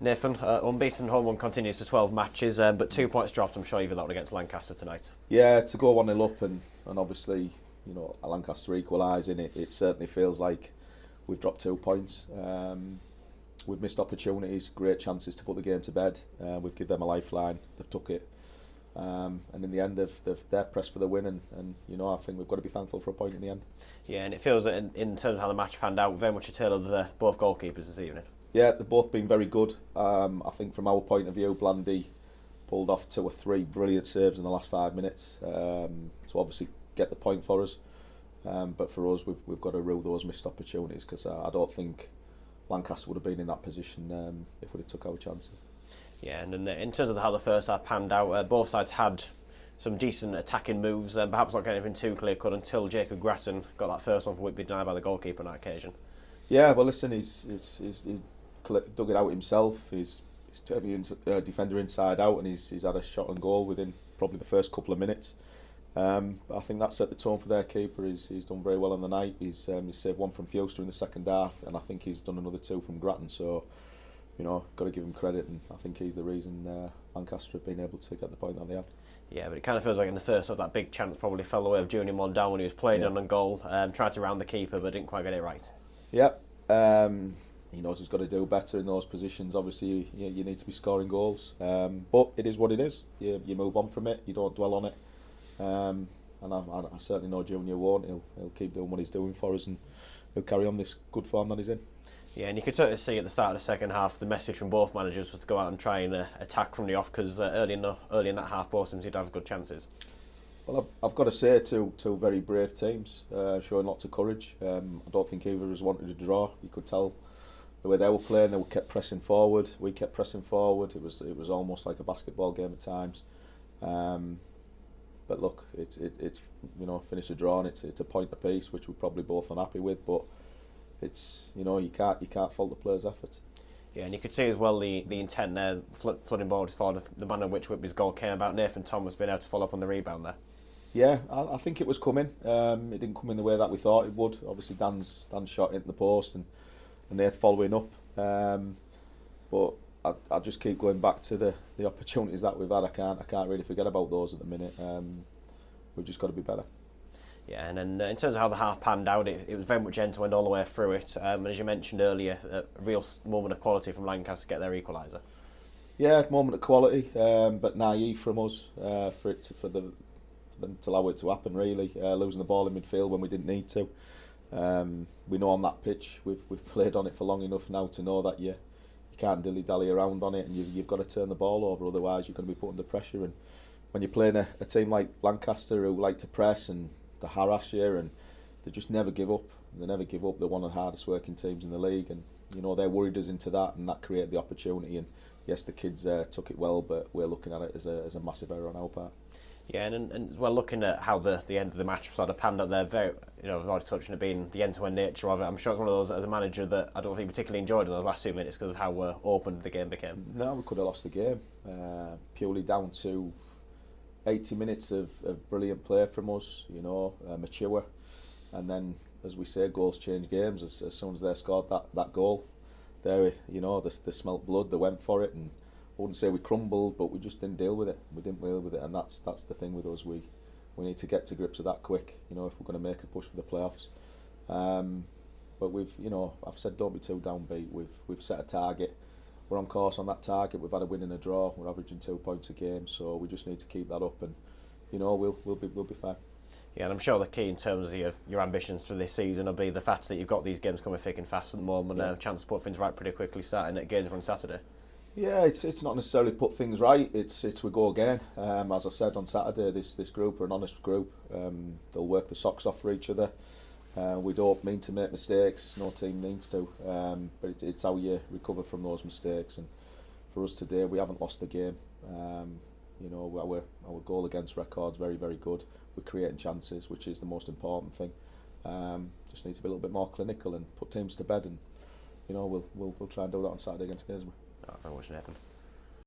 Nathan, unbeaten home run continues to 12 matches, but 2 points dropped. I'm sure you've that one against Lancaster tonight. Yeah, to go 1-0 up and obviously, a Lancaster equalising it certainly feels like we've dropped 2 points. We've missed opportunities, great chances to put the game to bed. We've given them a lifeline, they've took it. And in the end, they've pressed for the win, and I think we've got to be thankful for a point in the end. Yeah, and it feels that in terms of how the match panned out, very much a tale of both goalkeepers this evening. Yeah, they've both been very good. I think from our point of view, Blandy pulled off 2 or 3 brilliant saves in the last 5 minutes to obviously get the point for us. But for us, we've got to rule those missed opportunities, because I don't think Lancaster would have been in that position if we'd have took our chances. Yeah, and in terms of how the first half panned out, both sides had some decent attacking moves, and perhaps not getting anything too clear-cut until Jacob Grattan got that first one for Whitby denied by the goalkeeper on that occasion. Yeah, well, listen, he's dug it out himself. He's turned the defender inside out, and he's had a shot on goal within probably the first couple of minutes. I think that set the tone for their keeper. He's done very well on the night. He's saved 1 from Fewster in the second half, and I think he's done another 2 from Grattan. So, got to give him credit, and I think he's the reason Lancaster have been able to get the point that they have. Yeah, but it kind of feels like in the first half that big chance probably fell the way of Junior Mondown when he was playing on goal, tried to round the keeper but didn't quite get it right. Yeah. He knows he's got to do better in those positions. Obviously, you need to be scoring goals, but it is what it is. You move on from it. You don't dwell on it. And I certainly know Junior won't. He'll keep doing what he's doing for us, and he'll carry on this good form that he's in. Yeah, and you could certainly see at the start of the second half the message from both managers was to go out and try and attack from the off, because early in that half both teams did have good chances. Well, I've got to say, two very brave teams, showing lots of courage. I don't think either of us wanted to draw. You could tell the way they were playing, they kept pressing forward. We kept pressing forward. It was almost like a basketball game at times. But look, it's finished a draw, and it's a point apiece, which we're probably both unhappy with. But it's you can't fault the players' efforts. Yeah, and you could see as well the intent there, flooding ball forward, the manner in which Whitby's goal came about. Nathan Thomas being able to follow up on the rebound there. Yeah, I think it was coming. It didn't come in the way that we thought it would. Obviously, Dan's shot into the post, and they're following up. But I just keep going back to the opportunities that we've had. I can't really forget about those at the minute. We've just got to be better. Yeah, and then in terms of how the half panned out, it was very much end-to-end all the way through it. And as you mentioned earlier, a real moment of quality from Lancaster to get their equaliser. Yeah, moment of quality, but naive from us for them to allow it to happen. Really, losing the ball in midfield when we didn't need to. We know on that pitch we've played on it for long enough now to know that you can't dilly-dally around on it, and you've got to turn the ball over, otherwise you're going to be put under pressure. And when you're playing a team like Lancaster who like to press and to harass you, and they just never give up. They never give up. They're one of the hardest working teams in the league, and they worried us into that, and that created the opportunity. And yes, the kids took it well, but we're looking at it as a massive error on our part. Yeah, and as well, looking at how the end of the match sort of panned out there, very, we've already touched on it being the end-to-end nature of it. I'm sure it's one of those, as a manager, that I don't think particularly enjoyed in those last 2 minutes because of how open the game became. No, we could have lost the game purely down to 80 minutes of brilliant play from us, mature, and then, as we say, goals change games. As soon as they scored that goal, they smelt blood, they went for it, and I wouldn't say we crumbled, but we just didn't deal with it. And that's the thing with us. We need to get to grips with that quick, if we're going to make a push for the playoffs. But I've said don't be too downbeat. We've set a target. We're on course on that target. We've had a win and a draw. We're averaging 2 points a game, so we just need to keep that up, and we'll be fine. Yeah, and I'm sure the key in terms of your ambitions for this season will be the fact that you've got these games coming thick and fast at the moment, and a chance to put things right pretty quickly, starting at games on Saturday. Yeah, it's not necessarily put things right. It's we go again. As I said on Saturday, this group are an honest group. They'll work the socks off for each other. We don't mean to make mistakes. No team needs to. But it's how you recover from those mistakes. And for us today, we haven't lost the game. Our goal against record's very, very good. We're creating chances, which is the most important thing. Just need to be a little bit more clinical and put teams to bed. And we'll try and do that on Saturday against Gainsborough. Thanks very much, Nathan.